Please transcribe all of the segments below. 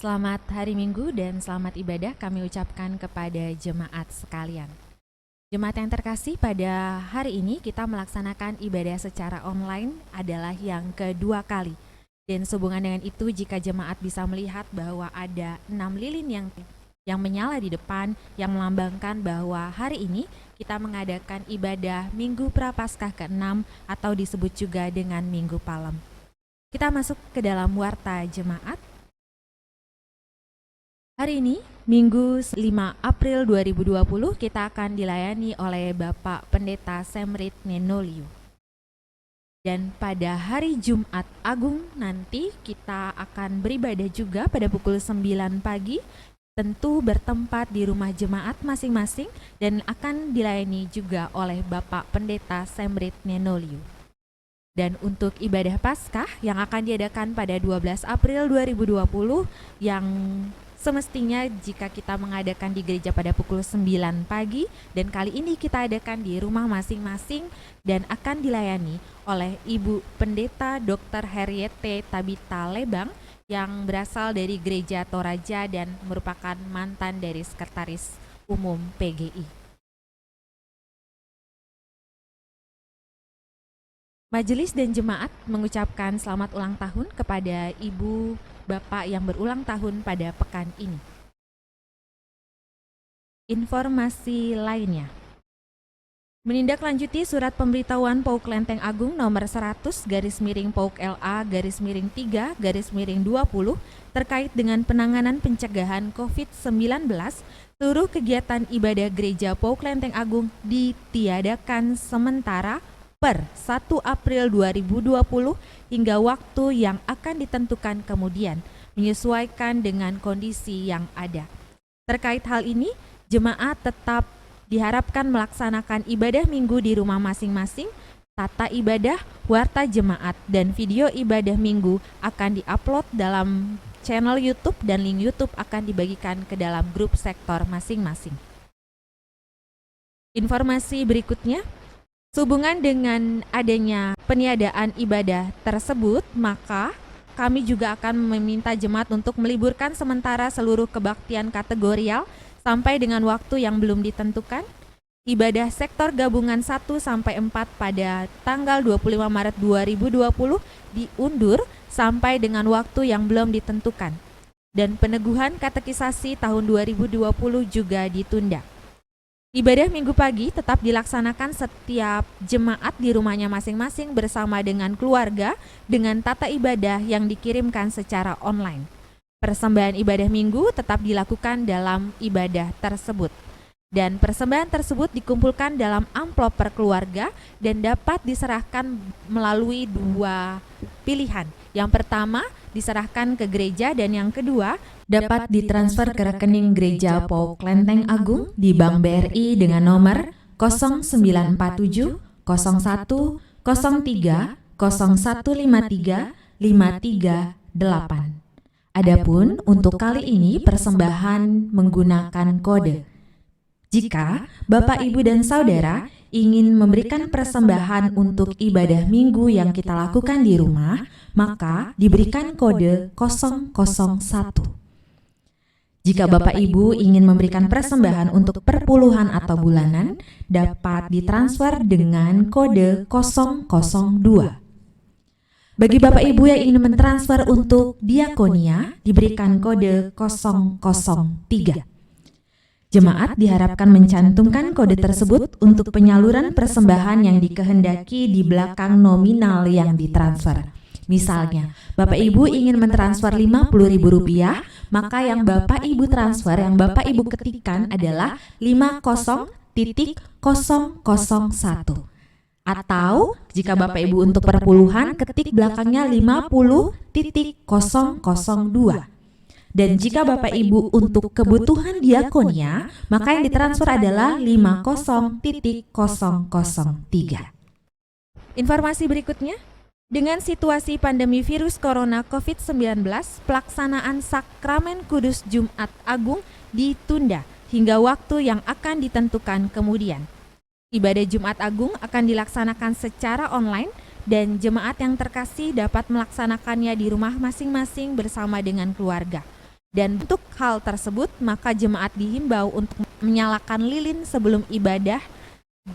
Selamat hari Minggu dan selamat ibadah kami ucapkan kepada jemaat sekalian. Jemaat yang terkasih, pada hari ini kita melaksanakan ibadah secara online adalah yang kedua kali. Dan sehubungan dengan itu, jika jemaat bisa melihat bahwa ada 6 lilin yang menyala di depan, yang melambangkan bahwa hari ini kita mengadakan ibadah Minggu Prapaskah ke-6 atau disebut juga dengan Minggu Palem. Kita masuk ke dalam warta jemaat. Hari ini, Minggu 5 April 2020, kita akan dilayani oleh Bapak Pendeta Semrit Nenoliu. Dan pada hari Jumat Agung nanti kita akan beribadah juga pada pukul 9 pagi, tentu bertempat di rumah jemaat masing-masing dan akan dilayani juga oleh Bapak Pendeta Semrit Nenoliu. Dan untuk ibadah Paskah yang akan diadakan pada 12 April 2020 yang semestinya jika kita mengadakan di gereja pada pukul 9 pagi dan kali ini kita adakan di rumah masing-masing dan akan dilayani oleh Ibu Pendeta Dr. Henriette Tabita Lebang yang berasal dari Gereja Toraja dan merupakan mantan dari Sekretaris Umum PGI. Majelis dan jemaat mengucapkan selamat ulang tahun kepada Ibu Bapak yang berulang tahun pada pekan ini. Informasi lainnya. Menindaklanjuti surat pemberitahuan PAUK Lenteng Agung nomor 100/PAUK LA/3/20 terkait dengan penanganan pencegahan COVID-19, seluruh kegiatan ibadah gereja PAUK Lenteng Agung ditiadakan sementara per 1 April 2020 hingga waktu yang akan ditentukan kemudian, menyesuaikan dengan kondisi yang ada. Terkait hal ini, jemaat tetap diharapkan melaksanakan ibadah minggu di rumah masing-masing. Tata ibadah, warta jemaat, dan video ibadah minggu akan diupload dalam channel YouTube dan link YouTube akan dibagikan ke dalam grup sektor masing-masing. Informasi berikutnya, sehubungan dengan adanya peniadaan ibadah tersebut, maka kami juga akan meminta jemaat untuk meliburkan sementara seluruh kebaktian kategorial sampai dengan waktu yang belum ditentukan. Ibadah sektor gabungan 1-4 pada tanggal 25 Maret 2020 diundur sampai dengan waktu yang belum ditentukan. Dan peneguhan katekisasi tahun 2020 juga ditunda. Ibadah minggu pagi tetap dilaksanakan setiap jemaat di rumahnya masing-masing bersama dengan keluarga dengan tata ibadah yang dikirimkan secara online. Persembahan ibadah minggu tetap dilakukan dalam ibadah tersebut. Dan persembahan tersebut dikumpulkan dalam amplop per keluarga dan dapat diserahkan melalui dua pilihan. Yang pertama, diserahkan ke gereja dan yang kedua, dapat ditransfer ke rekening Gereja PAUK Lenteng Agung di Bank BRI dengan nomor 0947 01 03 0153 538. Adapun untuk kali ini persembahan menggunakan kode. Jika Bapak, Ibu, dan Saudara ingin memberikan persembahan untuk ibadah minggu yang kita lakukan di rumah, maka diberikan kode 001. Jika Bapak Ibu ingin memberikan persembahan untuk perpuluhan atau bulanan, dapat ditransfer dengan kode 002. Bagi Bapak Ibu yang ingin mentransfer untuk diakonia, diberikan kode 003. Jemaat diharapkan mencantumkan kode tersebut untuk penyaluran persembahan yang dikehendaki di belakang nominal yang ditransfer. Misalnya, Bapak Ibu ingin mentransfer Rp50.000, maka yang Bapak Ibu transfer, yang Bapak Ibu ketikkan adalah 50.001. Atau jika Bapak Ibu untuk perpuluhan, ketik belakangnya 50.002. Dan jika Bapak Ibu untuk kebutuhan diakonia, maka yang ditransfer adalah 50.003. Informasi berikutnya, dengan situasi pandemi virus corona COVID-19, pelaksanaan Sakramen Kudus Jumat Agung ditunda hingga waktu yang akan ditentukan kemudian. Ibadah Jumat Agung akan dilaksanakan secara online dan jemaat yang terkasih dapat melaksanakannya di rumah masing-masing bersama dengan keluarga. Dan untuk hal tersebut, maka jemaat dihimbau untuk menyalakan lilin sebelum ibadah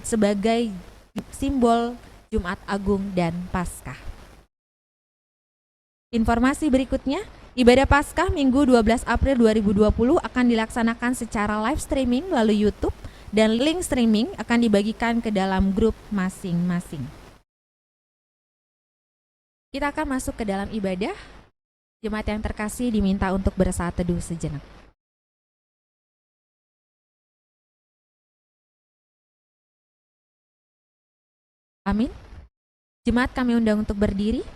sebagai simbol Jumat Agung dan Paskah. Informasi berikutnya, ibadah Paskah Minggu 12 April 2020 akan dilaksanakan secara live streaming melalui YouTube dan link streaming akan dibagikan ke dalam grup masing-masing. Kita akan masuk ke dalam ibadah. Jemaat yang terkasih diminta untuk bersaat teduh sejenak. Amin. Jemaat kami undang untuk berdiri.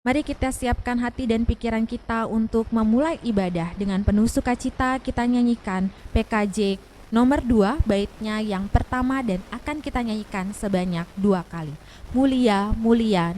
Mari kita siapkan hati dan pikiran kita untuk memulai ibadah. Dengan penuh sukacita kita nyanyikan PKJ nomor 2 baitnya yang pertama dan akan kita nyanyikan sebanyak 2 kali. Mulia, mulia.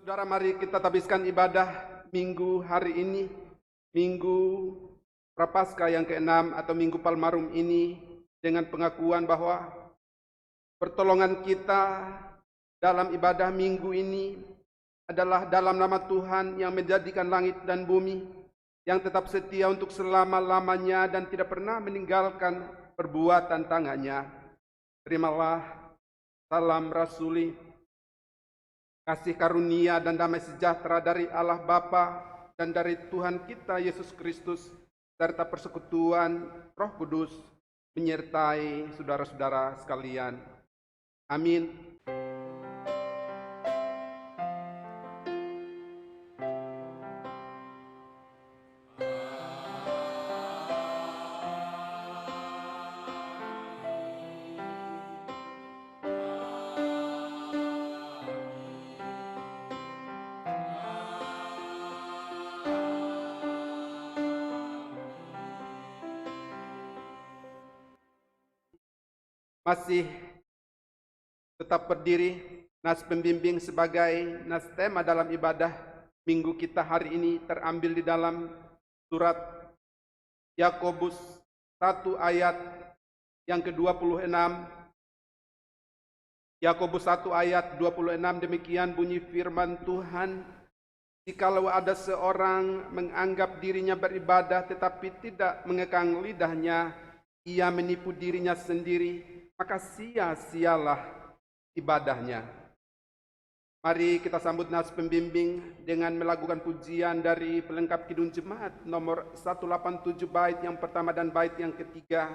Saudara, mari kita habiskan ibadah minggu hari ini, Minggu Prapaskah yang ke-6 atau Minggu Palmarum ini dengan pengakuan bahwa pertolongan kita dalam ibadah minggu ini adalah dalam nama Tuhan yang menjadikan langit dan bumi, yang tetap setia untuk selama-lamanya dan tidak pernah meninggalkan perbuatan tangannya. Terimalah salam rasuli, kasih karunia dan damai sejahtera dari Allah Bapa dan dari Tuhan kita Yesus Kristus, serta persekutuan Roh Kudus menyertai saudara-saudara sekalian. Amin. Masih tetap berdiri nas pembimbing sebagai nas tema dalam ibadah minggu kita hari ini terambil di dalam surat Yakobus 1 ayat yang ke-26. Yakobus 1 ayat 26, demikian bunyi firman Tuhan: jikalau ada seorang menganggap dirinya beribadah tetapi tidak mengekang lidahnya, ia menipu dirinya sendiri, maka sia-sialah ibadahnya. Mari kita sambut nas pembimbing dengan melakukan pujian dari pelengkap Kidung Jemaat nomor 187 bait yang pertama dan bait yang ketiga.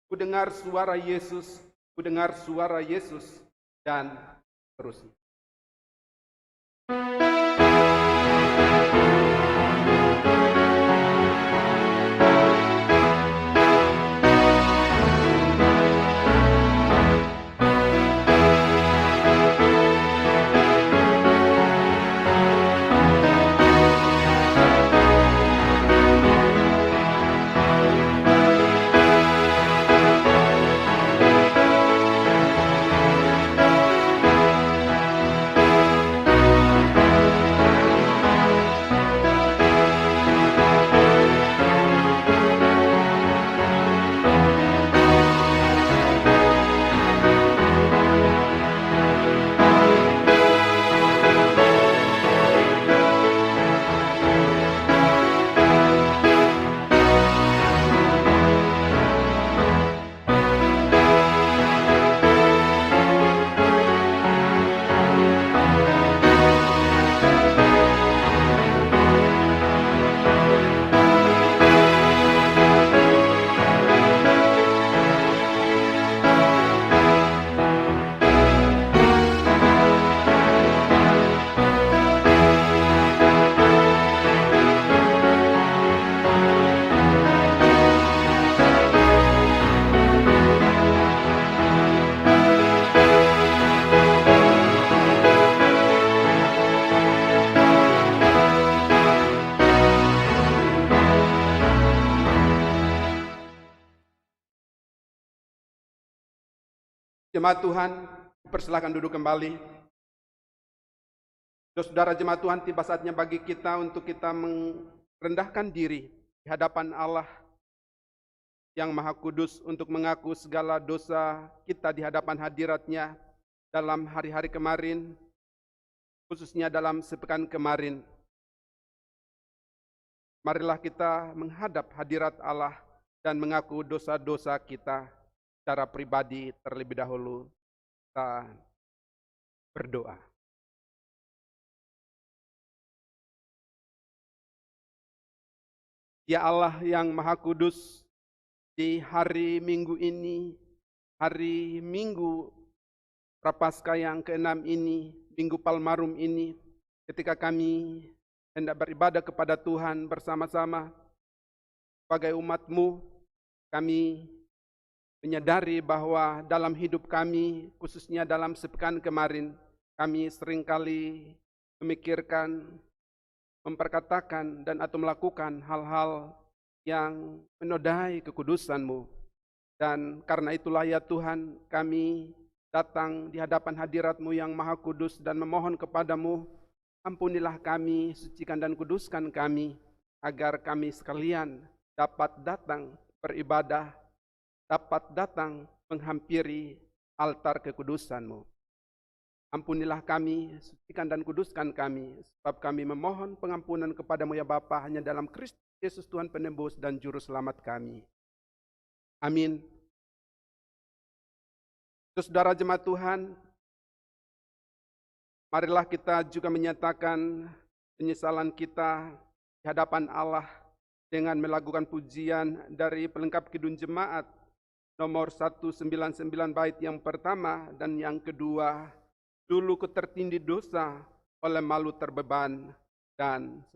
Ku dengar suara Yesus, ku dengar suara Yesus, dan terusnya. Jemaat Tuhan, persilakan duduk kembali. Saudara jemaat Tuhan, tiba saatnya bagi kita untuk kita merendahkan diri di hadapan Allah yang Maha Kudus untuk mengaku segala dosa kita di hadapan hadirat-Nya dalam hari-hari kemarin, khususnya dalam sepekan kemarin. Marilah kita menghadap hadirat Allah dan mengaku dosa-dosa kita secara pribadi terlebih dahulu. Kita berdoa. Ya Allah yang Maha Kudus, di hari Minggu ini, hari Minggu Prapaskah yang ke-6 ini, Minggu Palmarum ini, ketika kami hendak beribadah kepada Tuhan bersama-sama sebagai umat-Mu, kami menyadari bahwa dalam hidup kami, khususnya dalam sepekan kemarin, kami seringkali memikirkan, memperkatakan, dan atau melakukan hal-hal yang menodai kekudusan-Mu. Dan karena itulah ya Tuhan, kami datang di hadapan hadirat-Mu yang Maha Kudus dan memohon kepada-Mu, ampunilah kami, sucikan dan kuduskan kami, agar kami sekalian dapat datang beribadah, dapat datang menghampiri altar kekudusan-Mu. Ampunilah kami, sucikan dan kuduskan kami, sebab kami memohon pengampunan kepada-Mu ya Bapa, hanya dalam Kristus Yesus Tuhan penebus dan Juru Selamat kami. Amin. Saudara jemaat Tuhan, marilah kita juga menyatakan penyesalan kita di hadapan Allah dengan melakukan pujian dari pelengkap Kidung Jemaat nomor 199 bait yang pertama dan yang kedua. Dulu ku tertindih dosa, oleh malu terbeban, dan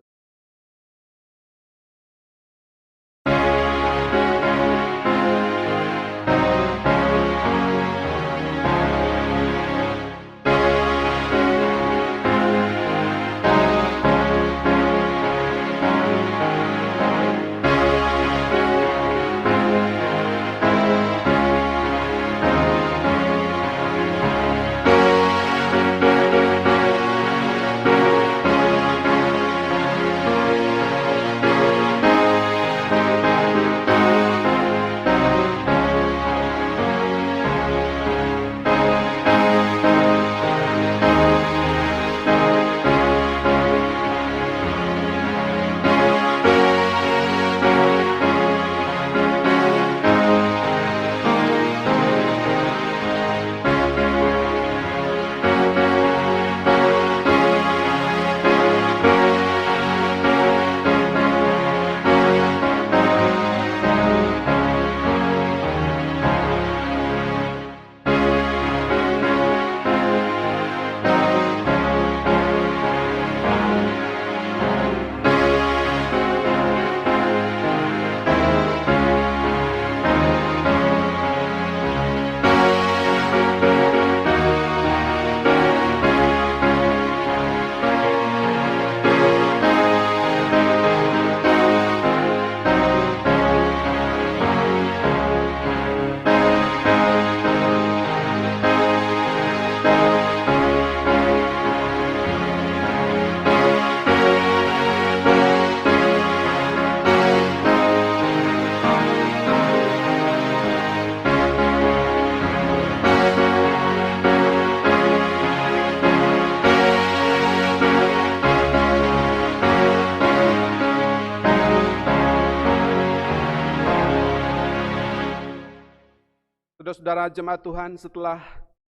saudara jemaat Tuhan, setelah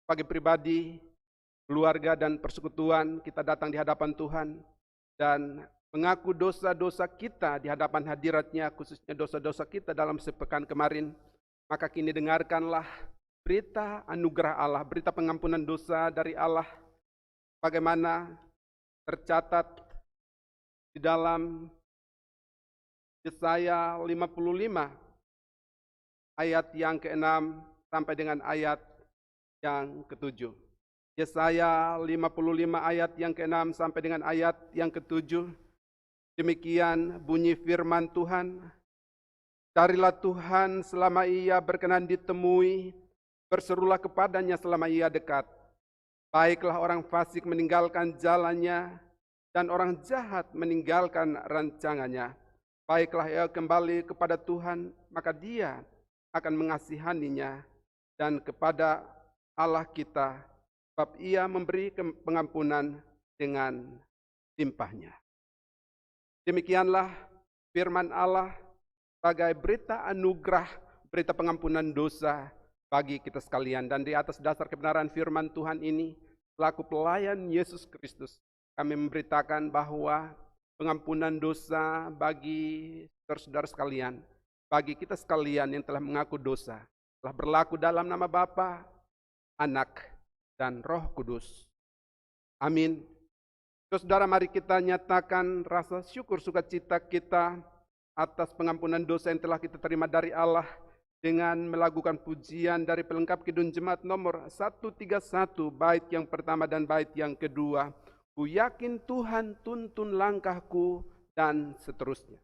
pagi pribadi, keluarga dan persekutuan, kita datang di hadapan Tuhan dan mengaku dosa-dosa kita di hadapan hadirat-Nya, khususnya dosa-dosa kita dalam sepekan kemarin. Maka kini dengarkanlah berita anugerah Allah, berita pengampunan dosa dari Allah, bagaimana tercatat di dalam Yesaya 55 ayat yang ke-6 sampai dengan ayat yang ke-7. Yesaya 55 ayat yang ke-6 sampai dengan ayat yang ke-7. Demikian bunyi firman Tuhan. Carilah Tuhan selama Ia berkenan ditemui, berserulah kepadanya selama Ia dekat. Baiklah orang fasik meninggalkan jalannya, dan orang jahat meninggalkan rancangannya. Baiklah ia kembali kepada Tuhan, maka Dia akan mengasihaninya, dan kepada Allah kita, sebab Ia memberi pengampunan dengan limpahnya. Demikianlah firman Allah sebagai berita anugerah, berita pengampunan dosa bagi kita sekalian. Dan di atas dasar kebenaran firman Tuhan ini, selaku pelayan Yesus Kristus, kami memberitakan bahwa pengampunan dosa bagi saudara-saudara sekalian, bagi kita sekalian yang telah mengaku dosa, telah berlaku dalam nama Bapa, Anak, dan Roh Kudus. Amin. Saudara, mari kita nyatakan rasa syukur sukacita kita atas pengampunan dosa yang telah kita terima dari Allah dengan melakukan pujian dari pelengkap Kidung Jemaat nomor 131 bait yang pertama dan bait yang kedua. Ku yakin Tuhan tuntun langkahku, dan seterusnya.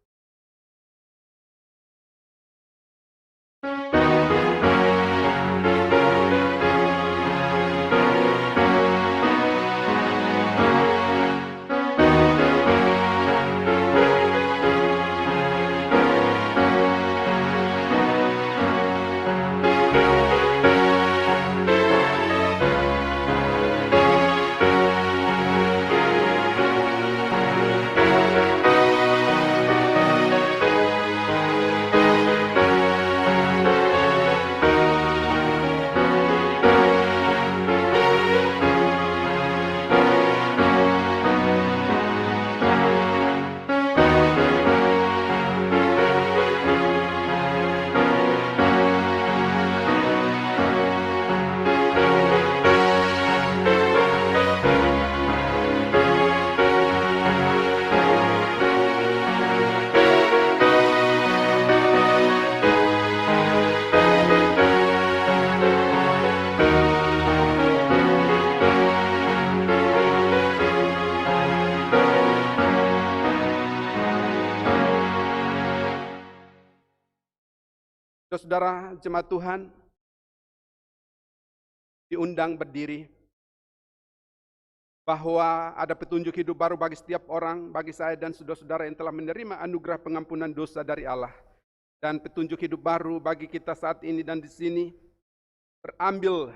Saudara jemaat Tuhan, diundang berdiri, bahwa ada petunjuk hidup baru bagi setiap orang, bagi saya dan saudara-saudara yang telah menerima anugerah pengampunan dosa dari Allah. Dan petunjuk hidup baru bagi kita saat ini dan di sini terambil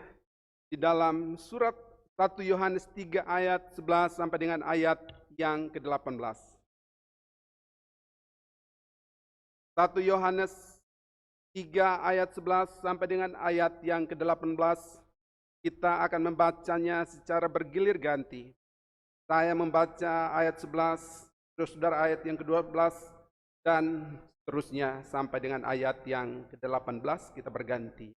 di dalam surat 1 Yohanes 3 ayat 11 sampai dengan ayat yang ke-18. 1 Yohanes 3 ayat 11 sampai dengan ayat yang ke-18, kita akan membacanya secara bergilir ganti. Saya membaca ayat 11, saudara ayat yang ke-12, dan seterusnya sampai dengan ayat yang ke-18 kita berganti.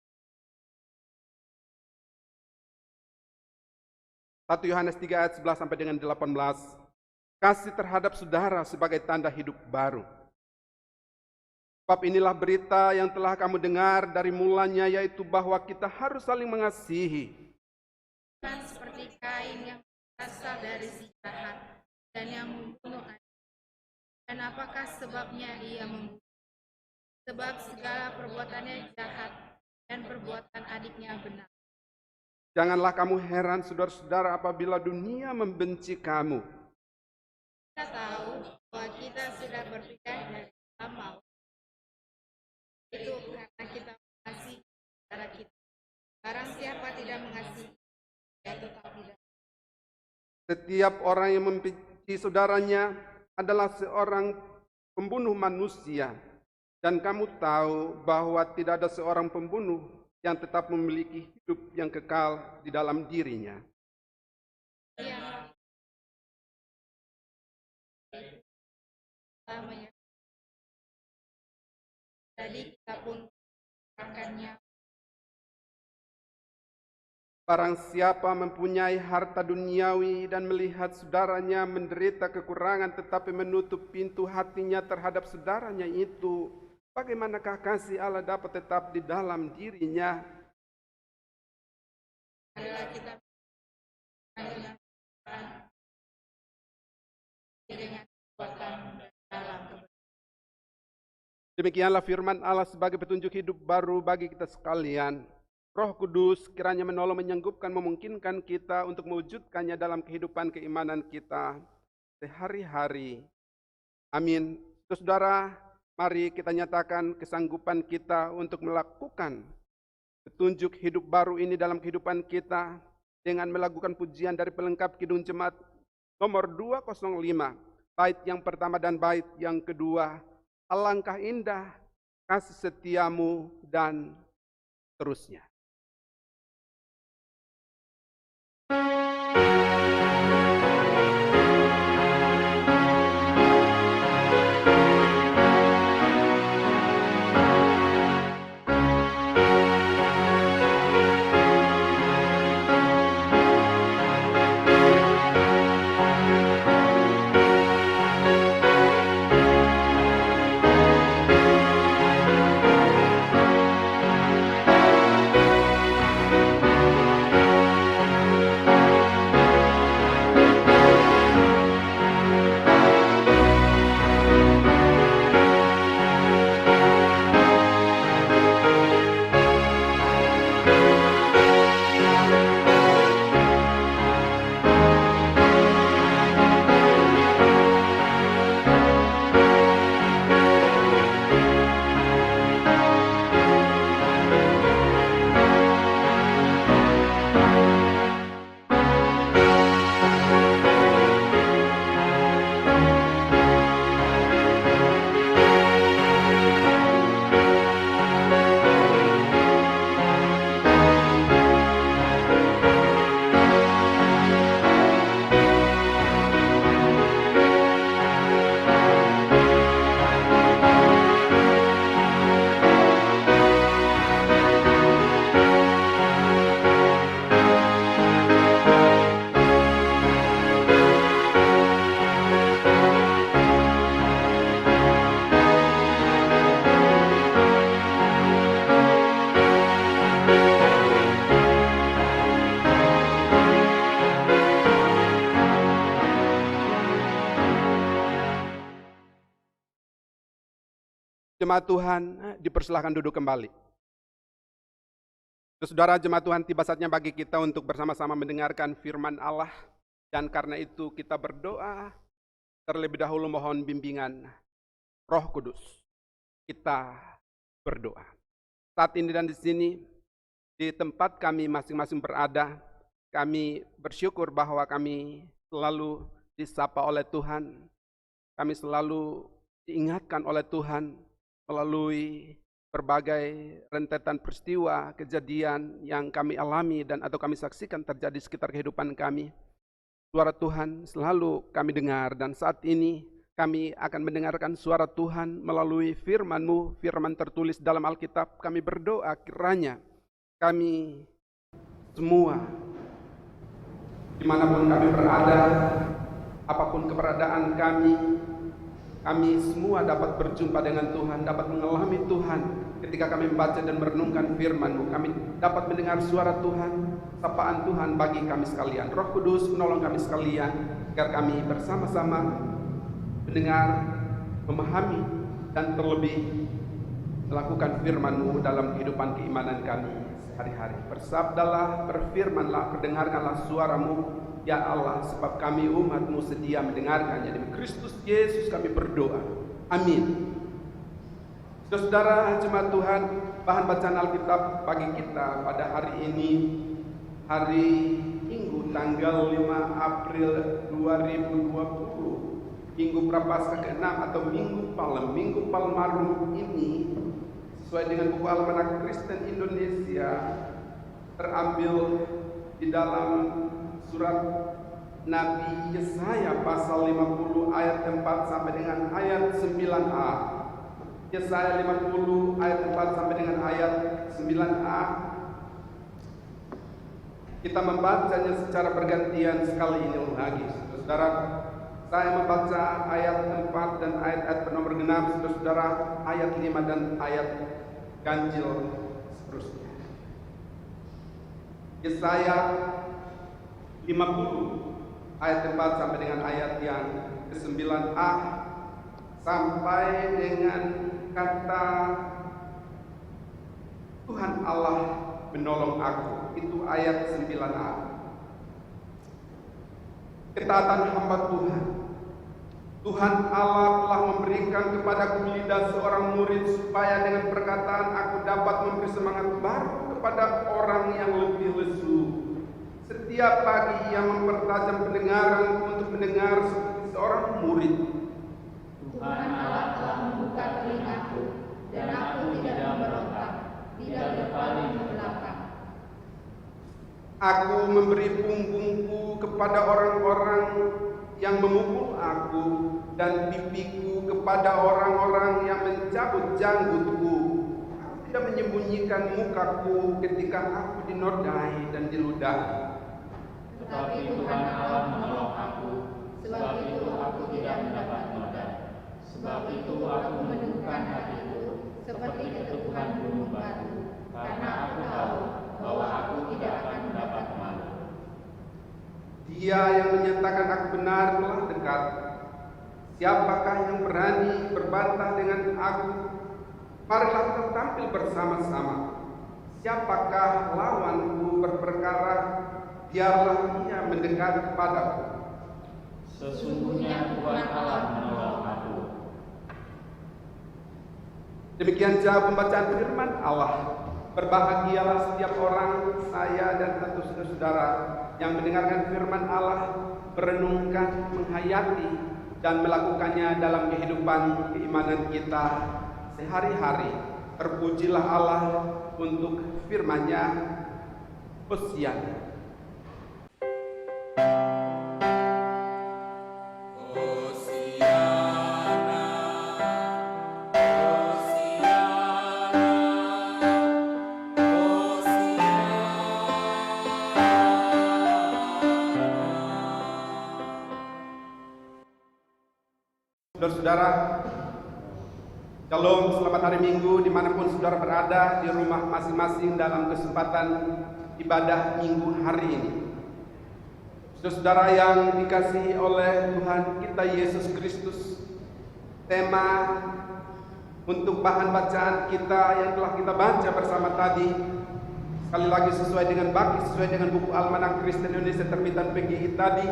1 Yohanes 3 ayat 11 sampai dengan 18, kasih terhadap saudara sebagai tanda hidup baru. Sebab inilah berita yang telah kamu dengar dari mulanya, yaitu bahwa kita harus saling mengasihi. Bukan seperti Kain yang berasal dari si jahat dan yang membunuh adik. Dan apakah sebabnya ia membunuh? Sebab segala perbuatannya jahat dan perbuatan adiknya benar. Janganlah kamu heran, saudara-saudara, apabila dunia membenci kamu. Kita tahu bahwa kita sudah berpindah dari dalam maut. Itu karena kita mengasihi saudara kita. Barang siapa tidak mengasihi, dia tetap tidak. Setiap orang yang membenci saudaranya adalah seorang pembunuh manusia. Dan kamu tahu bahwa tidak ada seorang pembunuh yang tetap memiliki hidup yang kekal di dalam dirinya. Dia namanya. Jadi kita pun akannya. Barang siapa mempunyai harta duniawi dan melihat saudaranya menderita kekurangan tetapi menutup pintu hatinya terhadap saudaranya itu, bagaimanakah kasih Allah dapat tetap di dalam dirinya? Adalah kita dengan kekuatan dalam kebenaran. Demikianlah firman Allah sebagai petunjuk hidup baru bagi kita sekalian. Roh Kudus kiranya menolong, menyanggupkan, memungkinkan kita untuk mewujudkannya dalam kehidupan keimanan kita sehari-hari. Amin. Saudara, mari kita nyatakan kesanggupan kita untuk melakukan petunjuk hidup baru ini dalam kehidupan kita dengan melakukan pujian dari pelengkap Kidung Jemaat nomor 205, bait yang pertama dan bait yang kedua. Alangkah indah kasih setiamu, dan terusnya. Jemaat Tuhan dipersilahkan duduk kembali. Saudara jemaat Tuhan, tiba saatnya bagi kita untuk bersama-sama mendengarkan firman Allah. Dan karena itu kita berdoa, terlebih dahulu mohon bimbingan Roh Kudus. Kita berdoa. Saat ini dan di sini, di tempat kami masing-masing berada, kami bersyukur bahwa kami selalu disapa oleh Tuhan. Kami selalu diingatkan oleh Tuhan melalui berbagai rentetan peristiwa, kejadian yang kami alami dan atau kami saksikan terjadi di sekitar kehidupan kami. Suara Tuhan selalu kami dengar, dan saat ini kami akan mendengarkan suara Tuhan melalui firman-Mu, firman tertulis dalam Alkitab. Kami berdoa kiranya kami semua, dimanapun kami berada, apapun keberadaan kami semua dapat berjumpa dengan Tuhan, dapat mengalami Tuhan ketika kami membaca dan merenungkan firman-Mu. Kami dapat mendengar suara Tuhan, sapaan Tuhan bagi kami sekalian. Roh Kudus menolong kami sekalian, agar kami bersama-sama mendengar, memahami, dan terlebih melakukan firman-Mu dalam kehidupan keimanan kami sehari-hari. Bersabdalah, berfirmanlah, perdengarkanlah suara-Mu, ya Allah, sebab kami umat-Mu sedia mendengarkannya. Demi Kristus Yesus kami berdoa. Amin. Saudara jemaat Tuhan, bahan bacaan Alkitab bagi kita pada hari ini, hari Minggu tanggal 5 April 2020, Minggu Prapaskah ke-6 atau Minggu Palem. Minggu Palmarum ini sesuai dengan buku Almanak Kristen Indonesia terambil di dalam surat Nabi Yesaya pasal 50 ayat 4 sampai dengan ayat 9a. Yesaya 50 ayat 4 sampai dengan ayat 9a. Kita membacanya secara bergantian sekali ini lagi. Saudara, saya membaca ayat 4 dan ayat bernomor genap, saudara, ayat 5 dan ayat ganjil seterusnya. Yesaya 50 ayat 4 sampai dengan ayat yang ke-9a sampai dengan kata Tuhan Allah menolong aku. Itu ayat 9a. Ketaatan hamba Tuhan. Tuhan Allah telah memberikan kepadaku lidah seorang murid, supaya dengan perkataan aku dapat memberi semangat baru kepada orang yang lebih lesu. Setiap pagi ia mempertajam pendengaran untuk mendengar seperti seorang murid. Tuhan Allah telah membuka telingaku, dan aku tidak memberontak, tidak berpaling ke belakang. Aku memberi punggungku kepada orang-orang yang memukul aku, dan pipiku kepada orang-orang yang mencabut janggutku. Aku tidak menyembunyikan mukaku ketika aku dinodai dan diludahi. Tetapi Tuhan Allah menolong aku, sebab itu aku tidak mendapat noda. Sebab itu aku meneguhkan hatiku seperti keteguhan gunung batu, karena aku tahu bahwa aku tidak akan mendapat malu. Dia yang menyatakan aku benar telah dekat. Siapakah yang berani berbantah dengan aku? Marilah kita tampil bersama-sama. Siapakah lawanku berperkara? Biarlah ia mendekat kepadaku. Sesungguhnya Tuhan Allah menolong aku. Demikian jauh pembacaan firman Allah. Berbahagialah setiap orang, saya dan tentu saudara yang mendengarkan firman Allah, merenungkan, menghayati, dan melakukannya dalam kehidupan keimanan kita sehari-hari. Terpujilah Allah untuk firman-Nya. Hosiana. Saudara-saudara, Shalom, selamat hari Minggu dimanapun saudara berada di rumah masing-masing dalam kesempatan ibadah Minggu hari ini. Saudara yang dikasihi oleh Tuhan kita Yesus Kristus, tema untuk bahan bacaan kita yang telah kita baca bersama tadi, sekali lagi sesuai dengan sesuai dengan buku Almanak Kristen Indonesia terbitan PGI tadi,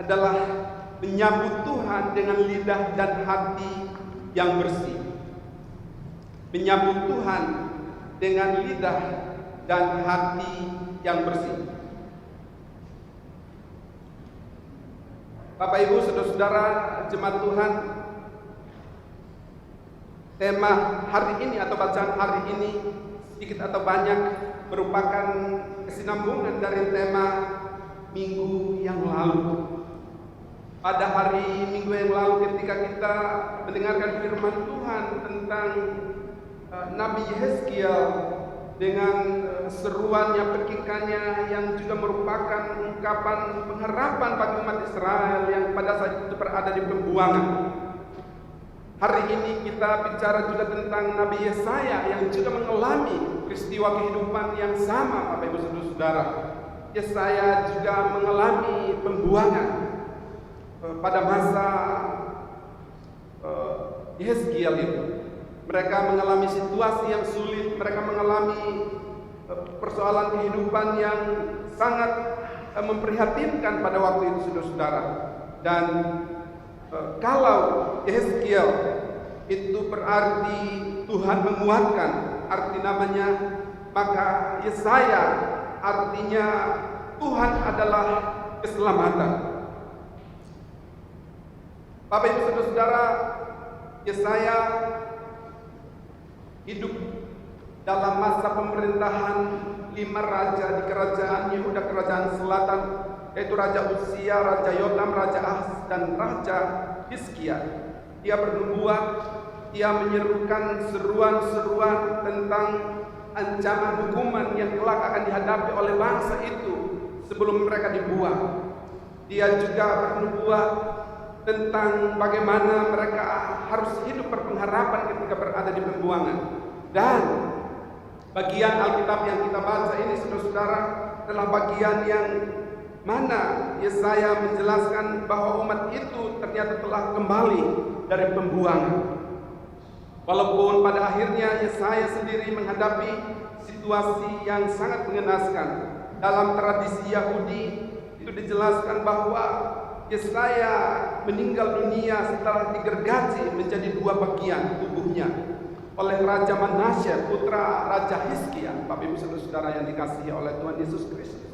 adalah menyambut Tuhan dengan lidah dan hati yang bersih. Menyambut Tuhan dengan lidah dan hati yang bersih. Bapak Ibu, saudara-saudara jemaat Tuhan, tema hari ini atau bacaan hari ini sedikit atau banyak merupakan kesinambungan dari tema minggu yang lalu. Pada hari minggu yang lalu ketika kita mendengarkan firman Tuhan tentang Nabi Yehezkiel dengan seruannya, pekikannya yang juga merupakan ungkapan pengharapan bagi umat Israel yang pada saat itu berada di pembuangan. Hari ini kita bicara juga tentang Nabi Yesaya yang juga mengalami peristiwa kehidupan yang sama, Bapak Ibu Saudara. Yesaya juga mengalami pembuangan pada masa Yehezkiel itu. Mereka mengalami situasi yang sulit, mereka mengalami persoalan kehidupan yang sangat memprihatinkan pada waktu itu, saudara-saudara. Dan kalau Yehezkiel itu berarti Tuhan menguatkan, arti namanya, maka Yesaya artinya Tuhan adalah keselamatan. Bapak Ibu saudara-saudara, Yesaya hidup dalam masa pemerintahan 5 raja di kerajaan Yehuda, kerajaan selatan, yaitu Raja Uzia, Raja Yotam, Raja Ahaz, dan Raja Hizkia. Dia bernubuat, dia menyerukan seruan-seruan tentang ancaman hukuman yang kelak akan dihadapi oleh bangsa itu sebelum mereka dibuang. Dia juga bernubuat tentang bagaimana mereka harus hidup berpengharapan ketika berada di pembuangan. Dan bagian Alkitab yang kita baca ini, saudara-saudara, adalah bagian yang mana Yesaya menjelaskan bahwa umat itu ternyata telah kembali dari pembuangan. Walaupun pada akhirnya Yesaya sendiri menghadapi situasi yang sangat mengenaskan. Dalam tradisi Yahudi itu dijelaskan bahwa Yesaya meninggal dunia setelah digergaji menjadi 2 bagian tubuhnya oleh Raja Manasye, putra Raja Hizkia. Bapak Ibu saudara yang dikasihi oleh Tuhan Yesus Kristus.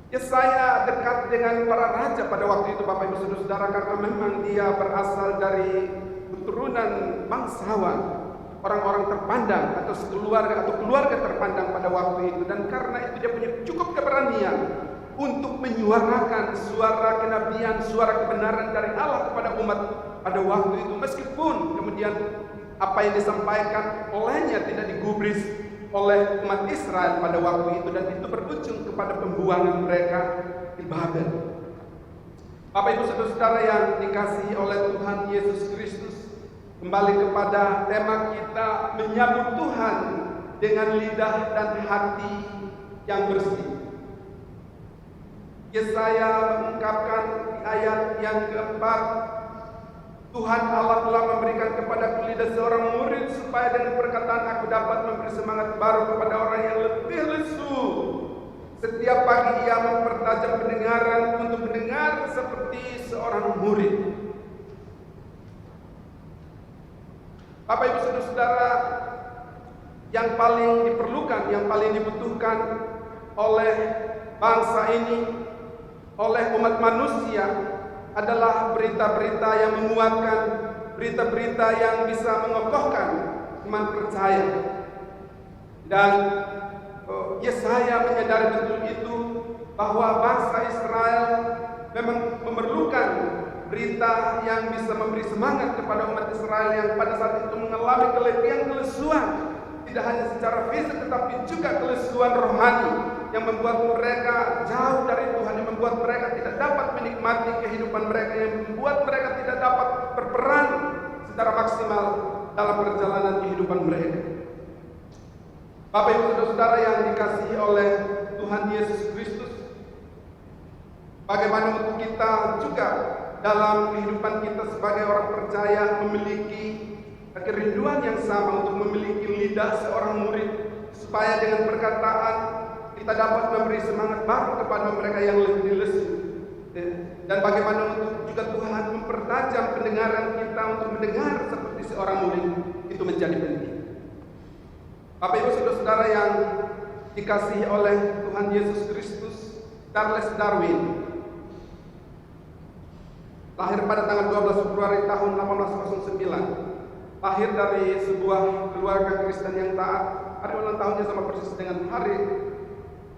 Yesaya dekat dengan para raja pada waktu itu, Bapak Ibu saudara, karena memang dia berasal dari keturunan bangsawan, orang-orang terpandang atau keluarga terpandang pada waktu itu, dan karena itu dia punya cukup keberanian untuk menyuarakan suara kenabian, suara kebenaran dari Allah kepada umat pada waktu itu, meskipun kemudian apa yang disampaikan olehnya tidak digubris oleh umat Israel pada waktu itu, dan itu berujung kepada pembuangan mereka di Babel. Bapak Ibu saudara yang dikasihi oleh Tuhan Yesus Kristus, kembali kepada tema kita, menyambut Tuhan dengan lidah dan hati yang bersih. Yesaya mengungkapkan di ayat yang keempat, Tuhan Allah telah memberikan kepadaku lidah seorang murid, supaya dengan perkataan aku dapat memberi semangat baru kepada orang yang letih lesu. Setiap pagi ia mempertajam pendengaran untuk mendengar seperti seorang murid. Bapak Ibu saudara, yang paling diperlukan, yang paling dibutuhkan oleh bangsa ini, oleh umat manusia, adalah berita-berita yang menguatkan, berita-berita yang bisa mengokohkan iman percaya. Dan Yesaya menyadari betul itu, bahwa bangsa Israel memang memerlukan berita yang bisa memberi semangat kepada umat Israel yang pada saat itu mengalami keletihan, kelesuan, tidak hanya secara fisik tetapi juga kelesuan rohani yang membuat mereka jauh dari Tuhan, yang membuat mereka tidak dapat menikmati kehidupan mereka, yang membuat mereka tidak dapat berperan secara maksimal dalam perjalanan kehidupan mereka. Bapak Ibu saudara yang dikasihi oleh Tuhan Yesus Kristus, bagaimana untuk kita juga dalam kehidupan kita sebagai orang percaya memiliki kerinduan yang sama untuk memiliki lidah seorang murid, supaya dengan perkataan kita dapat memberi semangat baru kepada mereka yang lebih lesu. Dan bagaimana untuk juga Tuhan mempertajam pendengaran kita untuk mendengar seperti seorang murid, itu menjadi penting. Bapak Ibu Saudara-saudara yang dikasihi oleh Tuhan Yesus Kristus, Charles Darwin lahir pada tanggal 12 Februari tahun 1809. Lahir dari sebuah keluarga Kristen yang taat. Hari ulang tahunnya sama persis dengan hari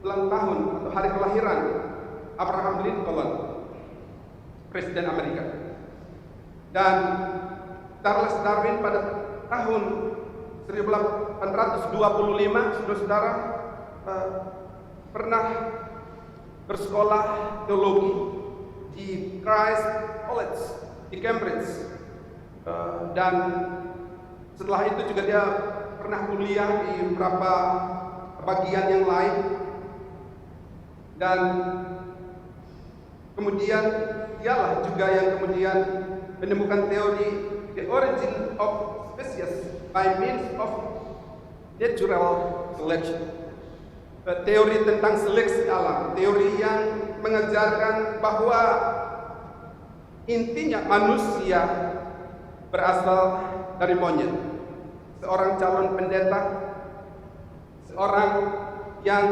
ulang tahun atau hari kelahiran Abraham Lincoln, Presiden Amerika. Dan Charles Darwin pada tahun 1825, saudara-saudara, pernah bersekolah teologi di Christ College di Cambridge, dan setelah itu juga dia pernah kuliah di beberapa bagian yang lain, dan kemudian dialah juga yang kemudian menemukan teori the origin of species by means of natural selection. Teori tentang seleksi alam, teori yang mengajarkan bahwa intinya manusia berasal dari monyet. Seorang calon pendeta, seorang yang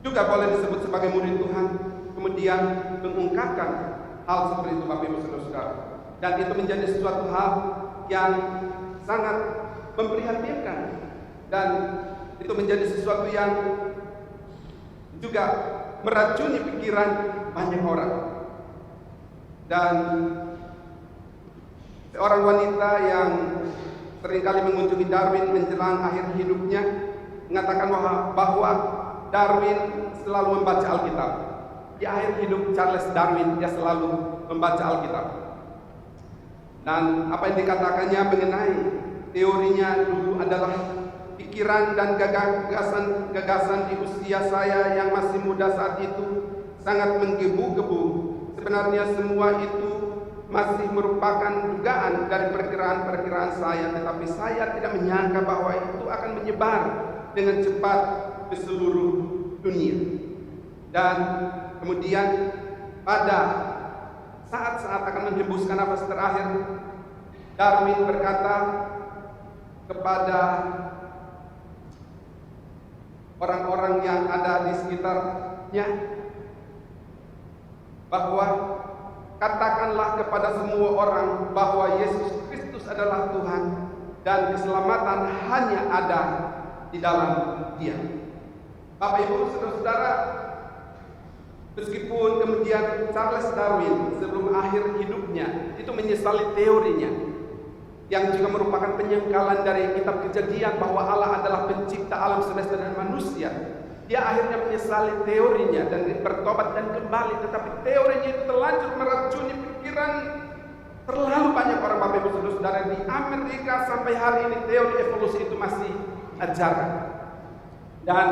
juga boleh disebut sebagai murid Tuhan, kemudian mengungkapkan hal seperti itu, Bapak Ibu Saudara-saudara. Dan itu menjadi sesuatu hal yang sangat memprihatinkan, dan itu menjadi sesuatu yang juga meracuni pikiran banyak orang. Dan seorang wanita yang seringkali mengunjungi Darwin menjelang akhir hidupnya mengatakan bahwa Darwin selalu membaca Alkitab. Di akhir hidup Charles Darwin, dia selalu membaca Alkitab. Dan apa yang dikatakannya mengenai teorinya dulu adalah pikiran dan gagasan di usia saya yang masih muda saat itu sangat menggebu-gebu. Sebenarnya semua itu masih merupakan dugaan dari perkiraan-perkiraan saya, tetapi saya tidak menyangka bahwa itu akan menyebar dengan cepat ke seluruh dunia. Dan kemudian pada saat-saat akan menghembuskan nafas terakhir, Darwin berkata kepada orang-orang yang ada di sekitarnya bahwa katakanlah kepada semua orang bahwa Yesus Kristus adalah Tuhan dan keselamatan hanya ada di dalam Dia. Bapak Ibu Saudara-saudara, meskipun kemudian Charles Darwin sebelum akhir hidupnya itu menyesali teorinya, yang juga merupakan penyangkalan dari kitab Kejadian bahwa Allah adalah pencipta alam semesta dan manusia, dia akhirnya menyesali teorinya dan bertobat dan kembali. Tetapi teorinya itu terlanjur meracuni pikiran terlalu banyak orang. Bapak Ibu Saudara-saudara, di Amerika sampai hari ini teori evolusi itu masih ajaran. Dan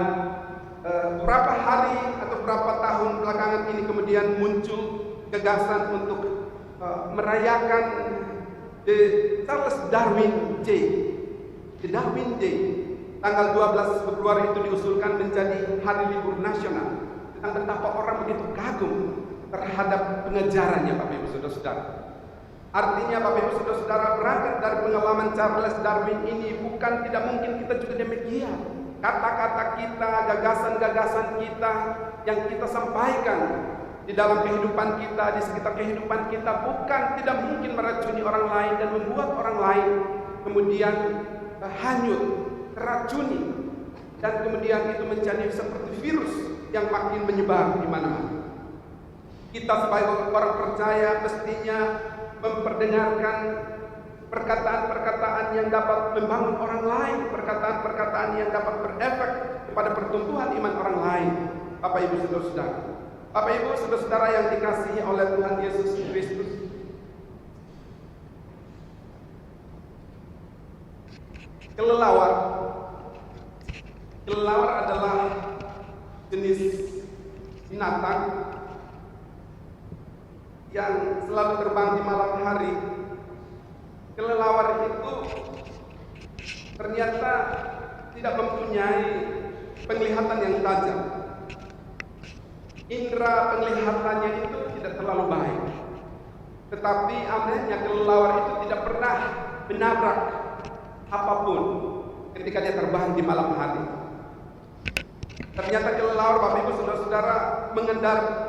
beberapa hari atau beberapa tahun belakangan ini kemudian muncul gagasan untuk merayakan The Charles Darwin Day. The Darwin Day, tanggal 12 Februari itu diusulkan menjadi hari libur nasional. Tentang betapa orang begitu kagum terhadap pengejarannya, Bapak Ibu Saudara-saudara. Artinya Bapak Ibu Saudara-saudara, berangkat dari pengalaman Charles Darwin ini, bukan tidak mungkin kita juga demikian. Kata-kata kita, gagasan-gagasan kita yang kita sampaikan di dalam kehidupan kita, di sekitar kehidupan kita, bukan tidak mungkin meracuni orang lain dan membuat orang lain kemudian hanyut, teracuni, dan kemudian itu menjadi seperti virus yang makin menyebar di mana-mana. Kita sebagai orang percaya mestinya memperdengarkan perkataan-perkataan yang dapat membangun orang lain, perkataan-perkataan yang dapat berefek kepada pertumbuhan iman orang lain. Bapak Ibu Saudara-saudara, Bapak Ibu Saudara-saudara yang dikasihi oleh Tuhan Yesus Kristus, kelelawar adalah jenis binatang yang selalu terbang di malam hari kelelawar itu ternyata tidak mempunyai penglihatan yang tajam. Indera penglihatannya itu tidak terlalu baik. Tetapi anehnya kelelawar itu tidak pernah menabrak apapun ketika dia terbang di malam hari. Ternyata kelelawar, Bapak Ibu Saudara-saudara,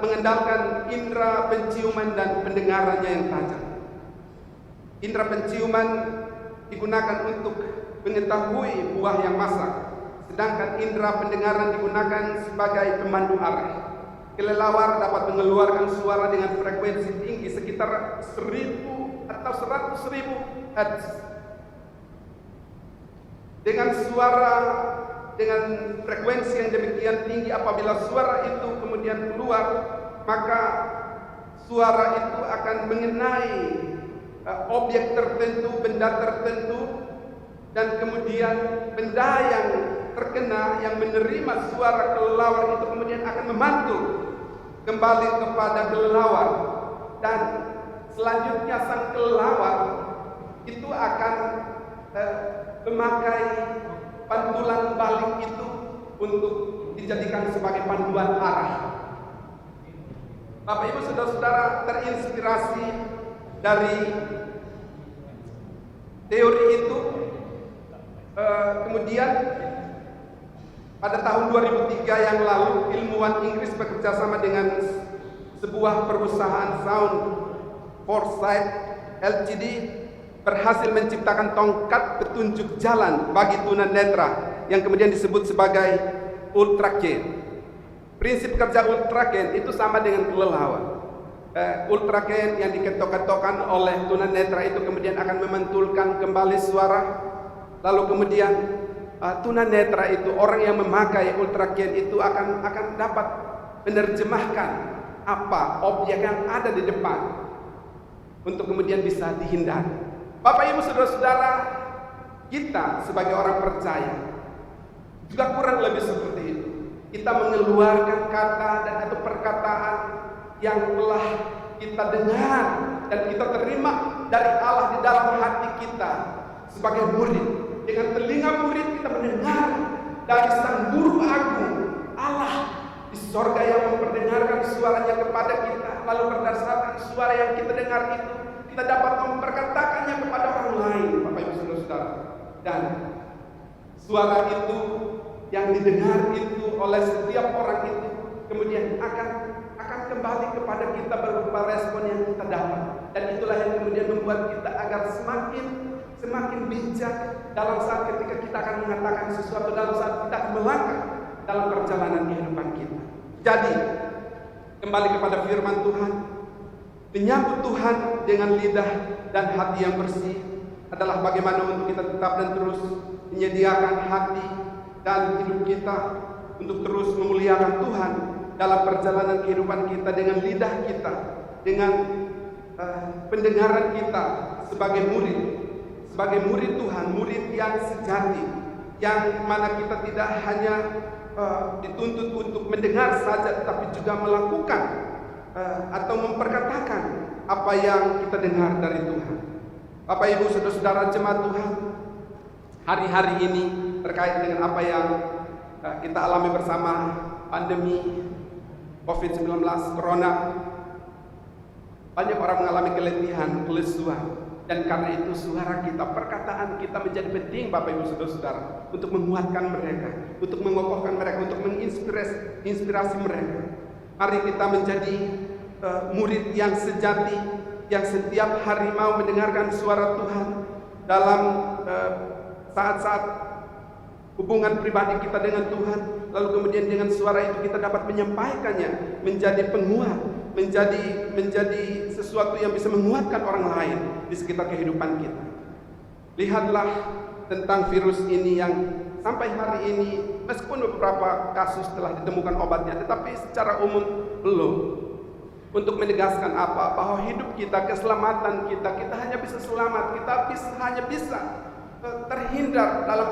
mengandalkan indera penciuman dan pendengarannya yang tajam. Indera penciuman digunakan untuk mengetahui buah yang masak, sedangkan indera pendengaran digunakan sebagai pemandu arah. Kelelawar dapat mengeluarkan suara dengan frekuensi tinggi sekitar 1000 atau 100.000 Hz. Dengan frekuensi yang demikian tinggi, apabila suara itu kemudian keluar, maka suara itu akan mengenai objek tertentu, benda tertentu, dan kemudian benda yang terkena, yang menerima suara kelelawar itu kemudian akan memantul kembali kepada kelelawar, dan selanjutnya sang kelelawar itu akan memakai pantulan balik itu untuk dijadikan sebagai panduan arah. Bapak Ibu Saudara-saudara, terinspirasi dari teori itu, kemudian pada tahun 2003 yang lalu, ilmuwan Inggris bekerja sama dengan sebuah perusahaan Sound Foresight Ltd berhasil menciptakan tongkat petunjuk jalan bagi tunanetra yang kemudian disebut sebagai ultraken. Prinsip kerja ultraken itu sama dengan kelelawar. Ultraken yang diketok-ketokkan oleh tunanetra itu kemudian akan memantulkan kembali suara, lalu kemudian tunanetra itu, orang yang memakai ultraken itu akan dapat menerjemahkan apa objek yang ada di depan untuk kemudian bisa dihindari. Bapak Ibu Saudara-saudara, kita sebagai orang percaya juga kurang lebih seperti itu. Kita mengeluarkan kata dan atau perkataan yang telah kita dengar dan kita terima dari Allah di dalam hati kita sebagai murid. Dengan telinga murid kita mendengar dari Sang Guru Agung Allah di sorga yang memperdengarkan suaranya kepada kita. Lalu berdasarkan suara yang kita dengar itu, kita dapat memperkatakannya kepada orang lain, Bapak Ibu Saudara-saudara. Dan suara itu yang didengar itu oleh setiap orang itu kemudian akan kembali kepada kita berupa respon yang kita dapat. Dan itulah yang kemudian membuat kita agar semakin bijak dalam saat ketika kita akan mengatakan sesuatu, dalam saat kita akan melangkah dalam perjalanan kehidupan kita. Jadi, kembali kepada firman Tuhan, menyambut Tuhan dengan lidah dan hati yang bersih adalah bagaimana untuk kita tetap dan terus menyediakan hati dan hidup kita untuk terus memuliakan Tuhan dalam perjalanan kehidupan kita, dengan lidah kita, dengan pendengaran kita sebagai murid Tuhan, murid yang sejati, yang mana kita tidak hanya dituntut untuk mendengar saja, tetapi juga melakukan atau memperkatakan apa yang kita dengar dari Tuhan. Bapak Ibu Saudara-saudara jemaat Tuhan, hari-hari ini terkait dengan apa yang kita alami bersama pandemi COVID-19 Corona, banyak orang mengalami keletihan, kelesuan, dan karena itu suara kita, perkataan kita menjadi penting, Bapak Ibu Saudara-saudara, untuk menguatkan mereka, untuk mengokohkan mereka, untuk menginspirasi mereka. Mari kita menjadi murid yang sejati, yang setiap hari mau mendengarkan suara Tuhan dalam saat-saat hubungan pribadi kita dengan Tuhan. Lalu kemudian dengan suara itu kita dapat menyampaikannya menjadi penguat, menjadi sesuatu yang bisa menguatkan orang lain di sekitar kehidupan kita. Lihatlah tentang virus ini yang sampai hari ini, meskipun beberapa kasus telah ditemukan obatnya, tetapi secara umum belum. Untuk menegaskan apa? Bahwa hidup kita, keselamatan kita hanya bisa selamat, kita hanya bisa terhindar dalam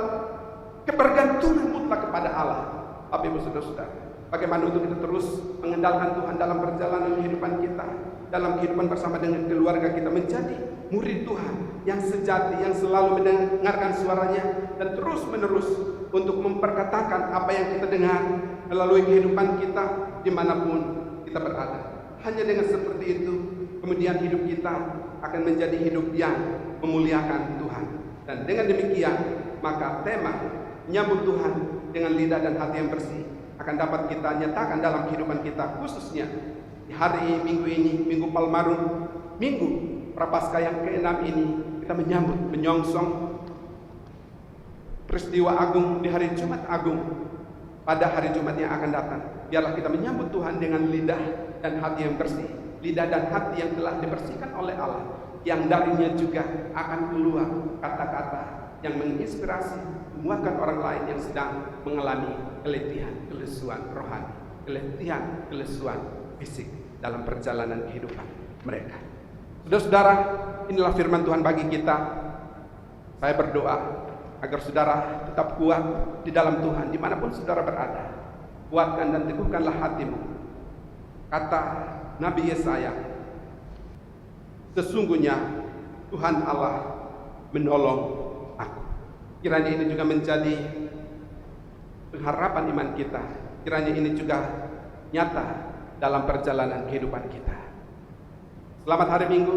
kebergantungan mutlak kepada Allah. Bapak Ibu Saudara-saudara, bagaimana untuk kita terus mengandalkan Tuhan dalam perjalanan kehidupan kita, dalam kehidupan bersama dengan keluarga kita, menjadi murid Tuhan yang sejati, yang selalu mendengarkan suaranya dan terus menerus untuk memperkatakan apa yang kita dengar melalui kehidupan kita dimanapun kita berada. Hanya dengan seperti itu, kemudian hidup kita akan menjadi hidup yang memuliakan Tuhan. Dan dengan demikian, maka tema menyambut Tuhan dengan lidah dan hati yang bersih akan dapat kita nyatakan dalam kehidupan kita, khususnya di hari Minggu ini, Minggu Palmarum, Minggu Prapaskah yang ke-6 ini. Kita menyambut, menyongsong peristiwa agung di hari Jumat Agung. Pada hari Jumat yang akan datang, biarlah kita menyambut Tuhan dengan lidah dan hati yang bersih, lidah dan hati yang telah dibersihkan oleh Allah, yang darinya juga akan keluar kata-kata yang menginspirasi, menguatkan orang lain yang sedang mengalami keletihan, kelesuan rohani, keletihan, kelesuan fisik dalam perjalanan kehidupan mereka. Saudara-saudara, inilah firman Tuhan bagi kita. Saya berdoa agar saudara tetap kuat di dalam Tuhan dimanapun saudara berada. Kuatkan dan teguhkanlah hatimu. Kata Nabi Yesaya, sesungguhnya Tuhan Allah menolong aku. Kiranya ini juga menjadi pengharapan iman kita. Kiranya ini juga nyata dalam perjalanan kehidupan kita. Selamat hari Minggu,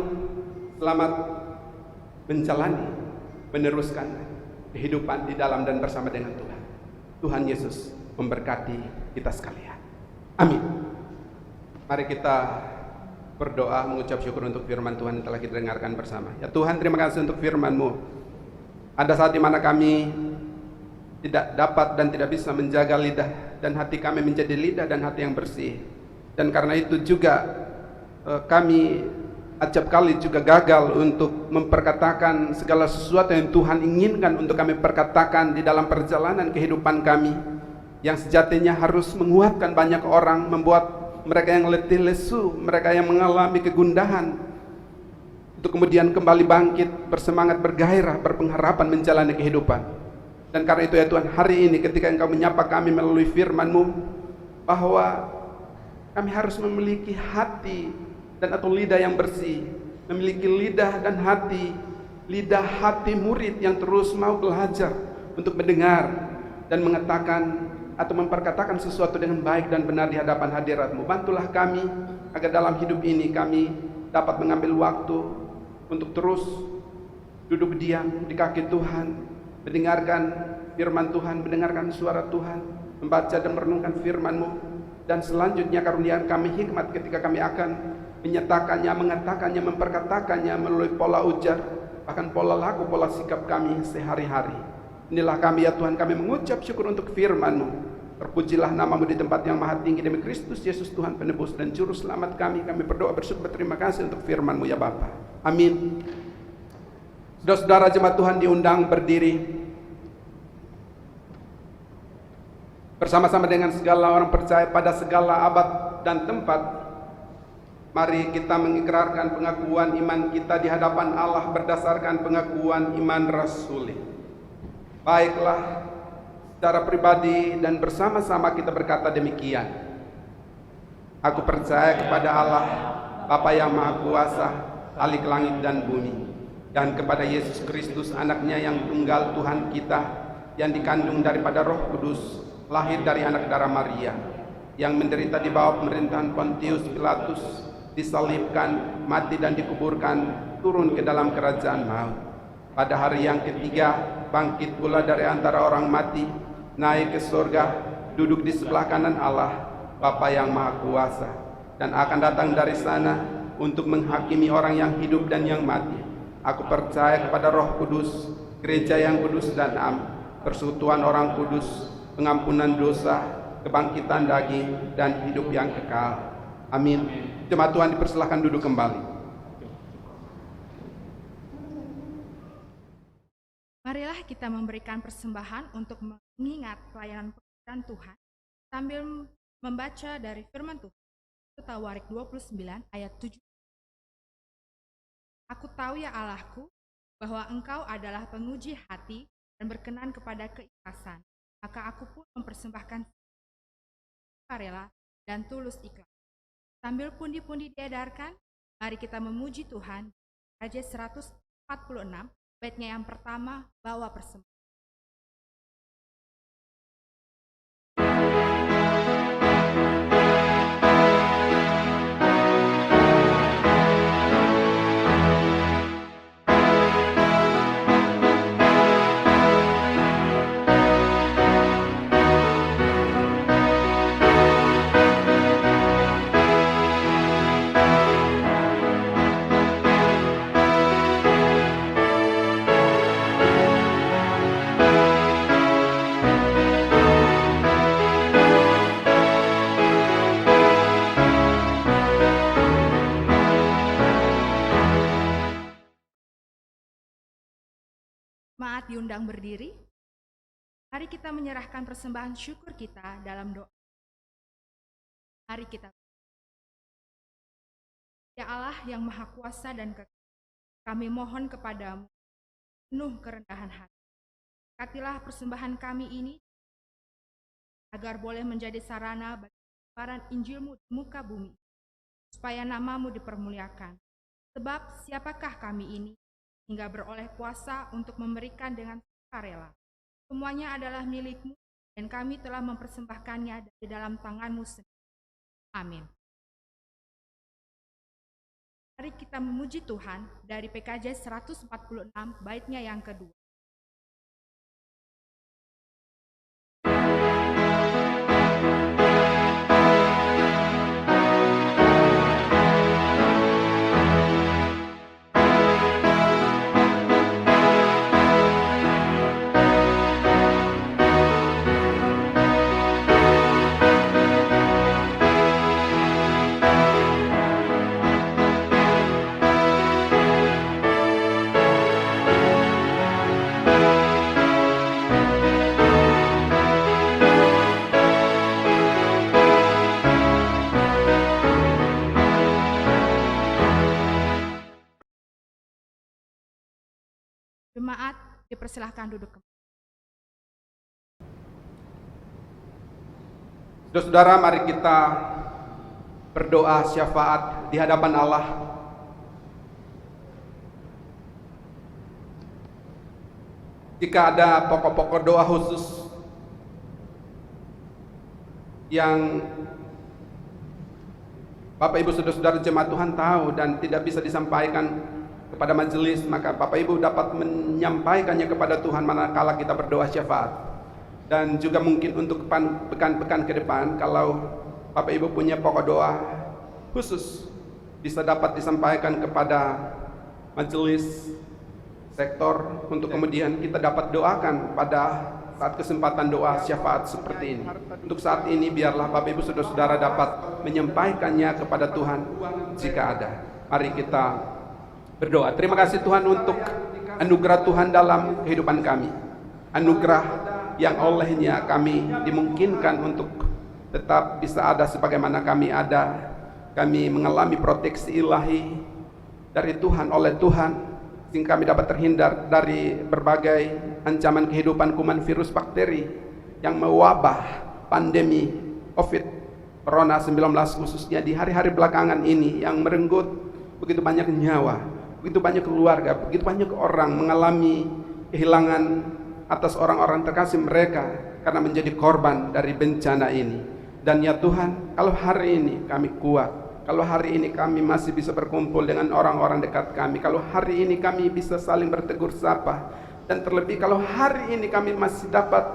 selamat menjalani, meneruskan kehidupan di dalam dan bersama dengan Tuhan. Tuhan Yesus memberkati kita sekalian. Amin. Mari kita berdoa mengucap syukur untuk firman Tuhan yang telah kita dengarkan bersama. Ya Tuhan, terima kasih untuk firman-Mu. Ada saat di mana kami tidak dapat dan tidak bisa menjaga lidah dan hati kami menjadi lidah dan hati yang bersih. Dan karena itu juga kami acap kali juga gagal untuk memperkatakan segala sesuatu yang Tuhan inginkan untuk kami perkatakan di dalam perjalanan kehidupan kami, yang sejatinya harus menguatkan banyak orang, membuat mereka yang letih lesu, mereka yang mengalami kegundahan, untuk kemudian kembali bangkit, bersemangat, bergairah, berpengharapan menjalani kehidupan. Dan karena itu ya Tuhan, hari ini ketika Engkau menyapa kami melalui firman-Mu, bahwa kami harus memiliki hati dan atau lidah yang bersih, memiliki lidah dan hati, lidah hati murid yang terus mau belajar untuk mendengar dan mengatakan atau memperkatakan sesuatu dengan baik dan benar di hadapan hadirat-Mu. Bantulah kami agar dalam hidup ini kami dapat mengambil waktu untuk terus duduk diam di kaki Tuhan, mendengarkan firman Tuhan, mendengarkan suara Tuhan, membaca dan merenungkan firman-Mu, dan selanjutnya karuniakan kami hikmat ketika kami akan menyatakannya, mengatakannya, memperkatakannya melalui pola ujar, bahkan pola laku, pola sikap kami sehari-hari. Inilah kami ya Tuhan, kami mengucap syukur untuk firman-Mu. Terpujilah nama-Mu di tempat yang maha tinggi demi Kristus Yesus Tuhan penebus dan juru selamat kami. Kami berdoa bersyukur berterima kasih untuk firman-Mu ya Bapa. Amin. Saudara-saudara jemaat Tuhan diundang berdiri bersama-sama dengan segala orang percaya pada segala abad dan tempat. Mari kita mengikrarkan pengakuan iman kita di hadapan Allah berdasarkan pengakuan iman rasuli. Baiklah, secara pribadi dan bersama-sama kita berkata demikian. Aku percaya kepada Allah, Bapa yang Maha Kuasa, Khalik langit dan bumi, dan kepada Yesus Kristus, anaknya yang tunggal Tuhan kita, yang dikandung daripada Roh Kudus, lahir dari anak darah Maria, yang menderita di bawah pemerintahan Pontius Pilatus, disalibkan, mati dan dikuburkan, turun ke dalam kerajaan maut. Pada hari yang ketiga, bangkit pula dari antara orang mati, naik ke surga, duduk di sebelah kanan Allah, Bapa yang Maha Kuasa, dan akan datang dari sana untuk menghakimi orang yang hidup dan yang mati. Aku percaya kepada Roh Kudus, gereja yang kudus dan am, persekutuan orang kudus, pengampunan dosa, kebangkitan daging, dan hidup yang kekal. Amin. Jemaat Tuhan dipersilahkan duduk kembali. Marilah kita memberikan persembahan untuk mengingat pelayanan pekerjaan Tuhan sambil membaca dari firman Tuhan. Tawarik 29 ayat 7. Aku tahu ya Allahku, bahwa Engkau adalah penguji hati dan berkenan kepada keikhlasan. Maka aku pun mempersembahkan rela dan tulus ikhlas. Sambil pundi-pundi diedarkan, mari kita memuji Tuhan. Raja 100 46, baitnya yang pertama, bawa persembahan. Jemaat diundang berdiri. Mari kita menyerahkan persembahan syukur kita dalam doa. Mari kita. Ya Allah yang Maha Kuasa dan Kekal, kami mohon kepadamu penuh kerendahan hati. Berkatilah persembahan kami ini agar boleh menjadi sarana bagi penyebaran Injil-Mu di muka bumi, supaya nama-Mu dipermuliakan. Sebab siapakah kami ini hingga beroleh kuasa untuk memberikan dengan sukarela? Semuanya adalah milik-Mu dan kami telah mempersembahkannya dari dalam tangan-Mu sendiri. Amin. Mari kita memuji Tuhan dari PKJ 146 baitnya yang kedua. Jemaat dipersilahkan duduk kembali. Saudara-saudara, mari kita berdoa syafaat di hadapan Allah. Jika ada pokok-pokok doa khusus yang Bapak Ibu saudara-saudara jemaat Tuhan tahu dan tidak bisa disampaikan kepada majelis, maka Bapak Ibu dapat menyampaikannya kepada Tuhan manakala kita berdoa syafaat. Dan juga mungkin untuk pekan-pekan ke depan, kalau Bapak Ibu punya pokok doa khusus, bisa dapat disampaikan kepada majelis sektor untuk kemudian kita dapat doakan pada saat kesempatan doa syafaat seperti ini. Untuk saat ini biarlah Bapak Ibu saudara-saudara dapat menyampaikannya kepada Tuhan jika ada. Mari kita berdoa. Terima kasih Tuhan untuk anugerah Tuhan dalam kehidupan kami. Anugerah yang olehnya kami dimungkinkan untuk tetap bisa ada sebagaimana kami ada. Kami mengalami proteksi ilahi dari Tuhan, oleh Tuhan, sehingga kami dapat terhindar dari berbagai ancaman kehidupan kuman, virus, bakteri yang mewabah, pandemi COVID Corona 19 khususnya di hari-hari belakangan ini yang merenggut begitu banyak nyawa, begitu banyak keluarga, begitu banyak orang mengalami kehilangan atas orang-orang terkasih mereka karena menjadi korban dari bencana ini. Dan ya Tuhan, kalau hari ini kami kuat, kalau hari ini kami masih bisa berkumpul dengan orang-orang dekat kami, kalau hari ini kami bisa saling bertegur sapa, dan terlebih kalau hari ini kami masih dapat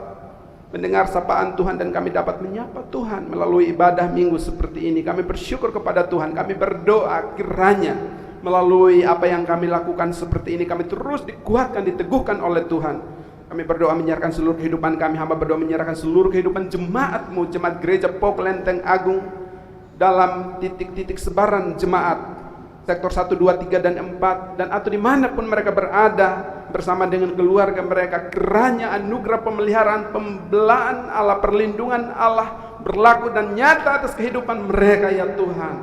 mendengar sapaan Tuhan dan kami dapat menyapa Tuhan melalui ibadah minggu seperti ini, kami bersyukur kepada Tuhan. Kami berdoa kiranya melalui apa yang kami lakukan seperti ini, kami terus dikuatkan, diteguhkan oleh Tuhan. Kami berdoa menyerahkan seluruh kehidupan kami, hamba berdoa menyerahkan seluruh kehidupan jemaat-Mu, jemaat gereja Pop Lenteng Agung, dalam titik-titik sebaran jemaat, sektor 1, 2, 3, dan 4, dan atau dimanapun mereka berada, bersama dengan keluarga mereka, kiranya anugerah pemeliharaan, pembelaan Allah, perlindungan Allah berlaku dan nyata atas kehidupan mereka ya Tuhan.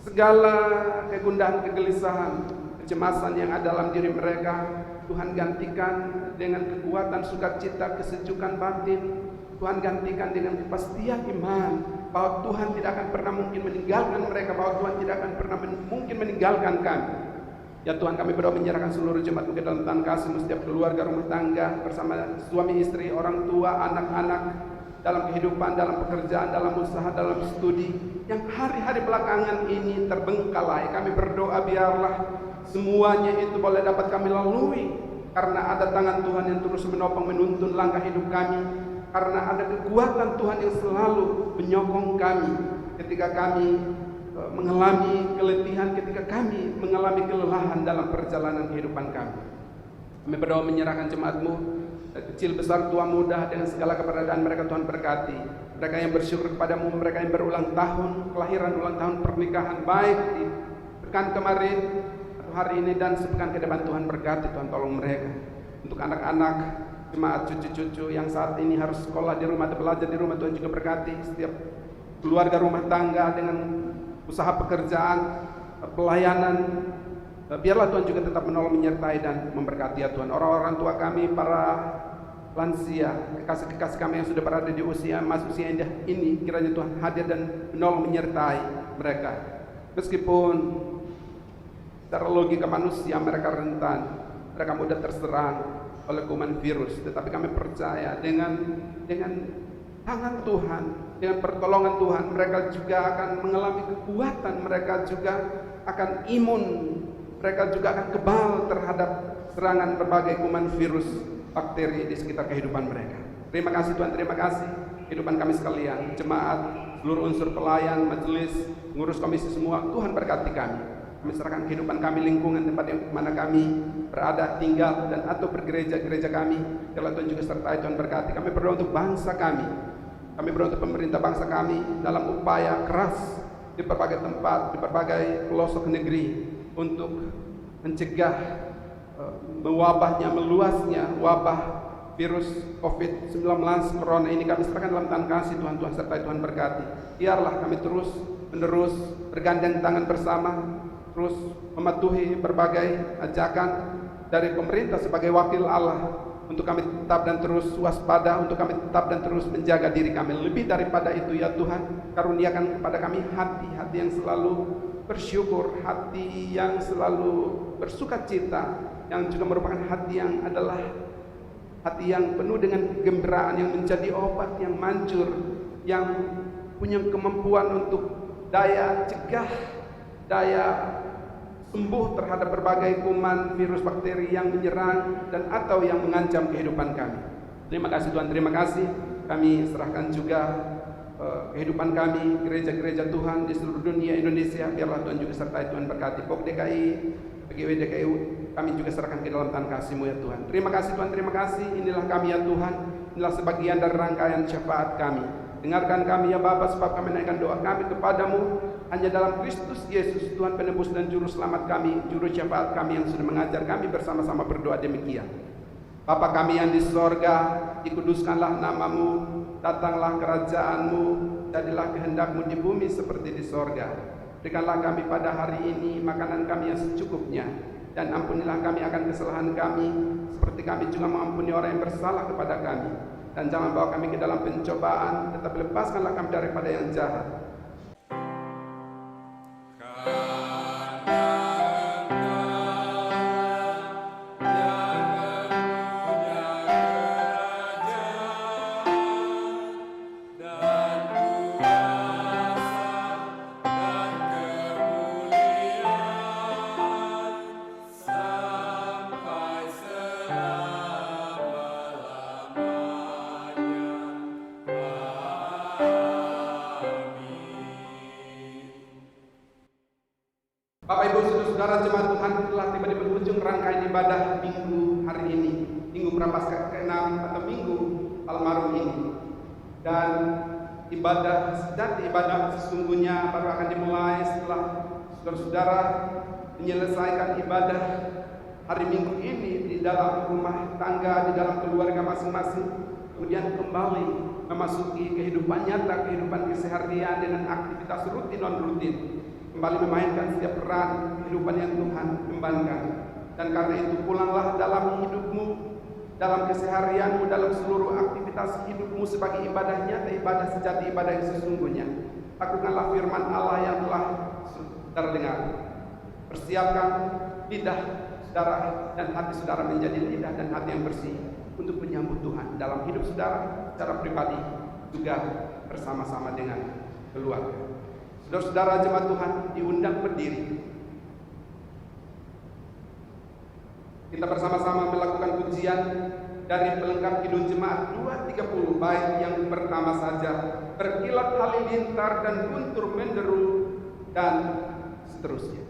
Segala kegundahan, kegelisahan, kecemasan yang ada dalam diri mereka, Tuhan gantikan dengan kekuatan, sukacita, kesejukan batin. Tuhan gantikan dengan kepastian iman bahwa Tuhan tidak akan pernah mungkin meninggalkan mereka, bahwa Tuhan tidak akan pernah mungkin meninggalkan kami. Ya Tuhan, kami berdoa menyerahkan seluruh jemaat ke dalam tangan kasih-Mu, setiap keluarga rumah tangga bersama suami istri, orang tua, anak-anak, dalam kehidupan, dalam pekerjaan, dalam usaha, dalam studi yang hari-hari belakangan ini terbengkalai. Kami berdoa biarlah semuanya itu boleh dapat kami lalui, karena ada tangan Tuhan yang terus menopang, menuntun langkah hidup kami, karena ada kekuatan Tuhan yang selalu menyokong kami ketika kami mengalami keletihan, ketika kami mengalami kelelahan dalam perjalanan kehidupan kami. Kami berdoa menyerahkan jemaat-Mu, kecil besar tua muda, dengan segala keberadaan mereka Tuhan berkati. Mereka yang bersyukur kepadamu, mereka yang berulang tahun kelahiran, ulang tahun pernikahan, baik di pekan kemarin atau hari ini dan sepekan ke depan, Tuhan berkati, Tuhan tolong mereka. Untuk anak-anak jemaat, cucu-cucu yang saat ini harus sekolah di rumah atau belajar di rumah, Tuhan juga berkati. Setiap keluarga rumah tangga dengan usaha pekerjaan, pelayanan, biarlah Tuhan juga tetap menolong, menyertai dan memberkati ya Tuhan. Orang-orang tua kami, para lansia, kekasih-kekasih kami yang sudah berada di usia usia indah ini, kiranya Tuhan hadir dan menolong, menyertai mereka. Meskipun secara logika manusia mereka rentan, mereka mudah terserang oleh kuman virus, tetapi kami percaya dengan tangan Tuhan, dengan pertolongan Tuhan, mereka juga akan mengalami kekuatan, mereka juga akan imun, mereka juga akan kebal terhadap serangan berbagai kuman virus, bakteri di sekitar kehidupan mereka. Terima kasih Tuhan, terima kasih kehidupan kami sekalian, jemaat, seluruh unsur pelayan, majelis, pengurus komisi semua, Tuhan berkati kami. Kami serahkan kehidupan kami, lingkungan tempat yang mana kami berada, tinggal, dan atau bergereja-gereja kami. Biarlah Tuhan juga sertai, Tuhan berkati. Kami berdoa untuk bangsa kami. Kami berdoa untuk pemerintah bangsa kami dalam upaya keras di berbagai tempat, di berbagai pelosok negeri untuk mencegah mewabahnya, meluasnya wabah virus COVID-19 Corona ini. Kami serahkan dalam tangan kasih Tuhan, Tuhan sertai, Tuhan berkati. Biarlah kami terus menerus bergandeng tangan bersama, terus mematuhi berbagai ajakan dari pemerintah sebagai wakil Allah, untuk kami tetap dan terus waspada, untuk kami tetap dan terus menjaga diri kami. Lebih daripada itu ya Tuhan, karuniakan kepada kami hati-hati yang selalu bersyukur, hati yang selalu bersukacita, yang juga merupakan hati yang adalah hati yang penuh dengan kegembiraan, yang menjadi obat yang manjur, yang punya kemampuan untuk daya cegah, daya sembuh terhadap berbagai kuman, virus, bakteri yang menyerang dan atau yang mengancam kehidupan kami. Terima kasih Tuhan, terima kasih. Kami serahkan juga kehidupan kami, gereja-gereja Tuhan di seluruh dunia Indonesia. Biarlah Tuhan juga sertai, Tuhan berkati. POK DKI, PGW DKI, kami juga serahkan ke dalam tangan kasih-Mu ya Tuhan. Terima kasih Tuhan, terima kasih. Inilah kami ya Tuhan, inilah sebagian dari rangkaian syafaat kami. Dengarkan kami ya Bapa, sebab kami naikkan doa kami kepadamu hanya dalam Kristus Yesus, Tuhan penebus dan juru selamat kami, juru syafaat kami yang sudah mengajar kami bersama-sama berdoa demikian. Bapa kami yang di sorga, dikuduskanlah namamu, datanglah kerajaanmu, jadilah kehendak-Mu di bumi seperti di sorga. Berikanlah kami pada hari ini makanan kami yang secukupnya, dan ampunilah kami akan kesalahan kami, seperti kami juga mengampuni orang yang bersalah kepada kami. Dan jangan bawa kami ke dalam pencobaan, tetapi lepaskanlah kami daripada yang jahat. Bapak Ibu saudara jemaat Tuhan, telah tiba di penghujung rangkaian ibadah minggu hari ini, minggu Prapaskah ke-6 atau minggu Palmarum ini. Dan ibadah sejati, ibadah sesungguhnya baru akan dimulai setelah saudara-saudara menyelesaikan ibadah hari minggu ini di dalam rumah tangga, di dalam keluarga masing-masing, kemudian kembali memasuki kehidupan nyata, kehidupan keseharian dengan aktivitas rutin non-rutin, kembali memainkan setiap peran kehidupan yang Tuhan kembangkan. Dan karena itu pulanglah dalam hidupmu, dalam keseharianmu, dalam seluruh aktivitas hidupmu sebagai ibadah nyata, ibadah sejati, ibadah yang sesungguhnya. Lakukanlah firman Allah yang telah saudara dengar. Persiapkan lidah saudara dan hati saudara menjadi lidah dan hati yang bersih untuk menyambut Tuhan dalam hidup saudara secara pribadi, juga bersama-sama dengan keluarga. Saudara-saudara jemaat Tuhan diundang berdiri. Kita bersama-sama melakukan pujian dari pelengkap Kidung Jemaat 230, bait yang pertama saja, berkilat halilintar dan guntur menderu, dan seterusnya.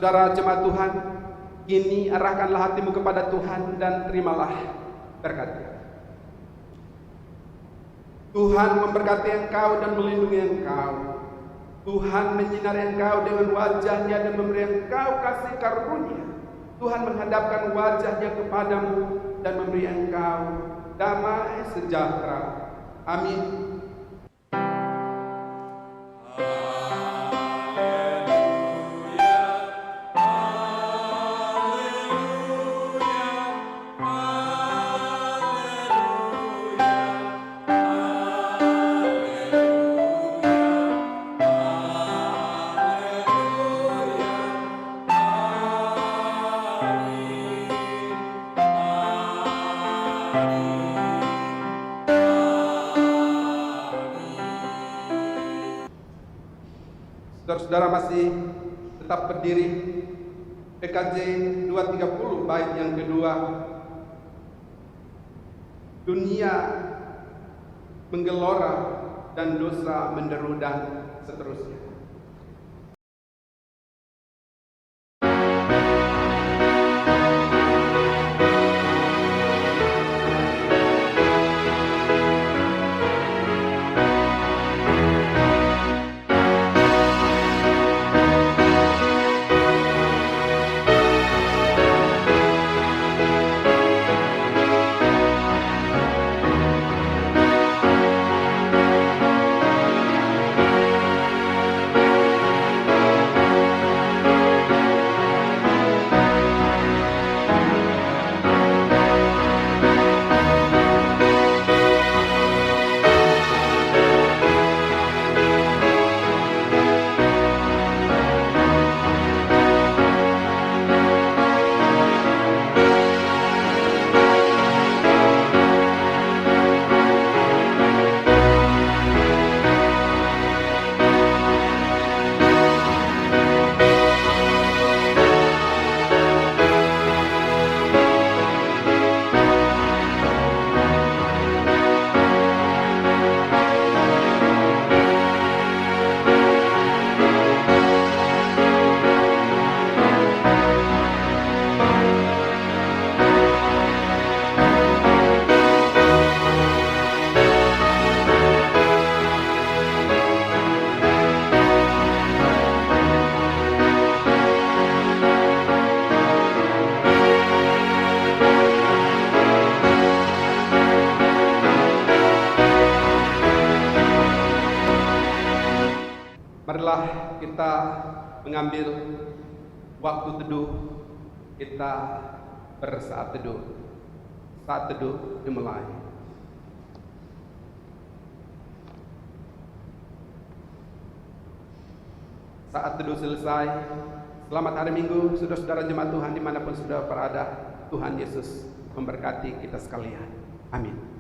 Saudara jemaat Tuhan, kini arahkanlah hatimu kepada Tuhan dan terimalah berkatnya. Tuhan memberkati engkau dan melindungi engkau. Tuhan menyinari engkau dengan wajah-Nya dan memberi engkau kasih karunia. Tuhan menghadapkan wajah-Nya kepadamu dan memberi engkau damai sejahtera. Amin. Saudara-saudara masih tetap berdiri. PKJ 230 bait yang kedua. Dunia menggelora dan dosa menderu dan seterusnya. kita mengambil waktu teduh, kita bersaat teduh. Saat teduh dimulai. Saat teduh selesai. Selamat hari Minggu, saudara-saudara jemaat Tuhan dimanapun saudara berada. Tuhan Yesus memberkati kita sekalian. Amin.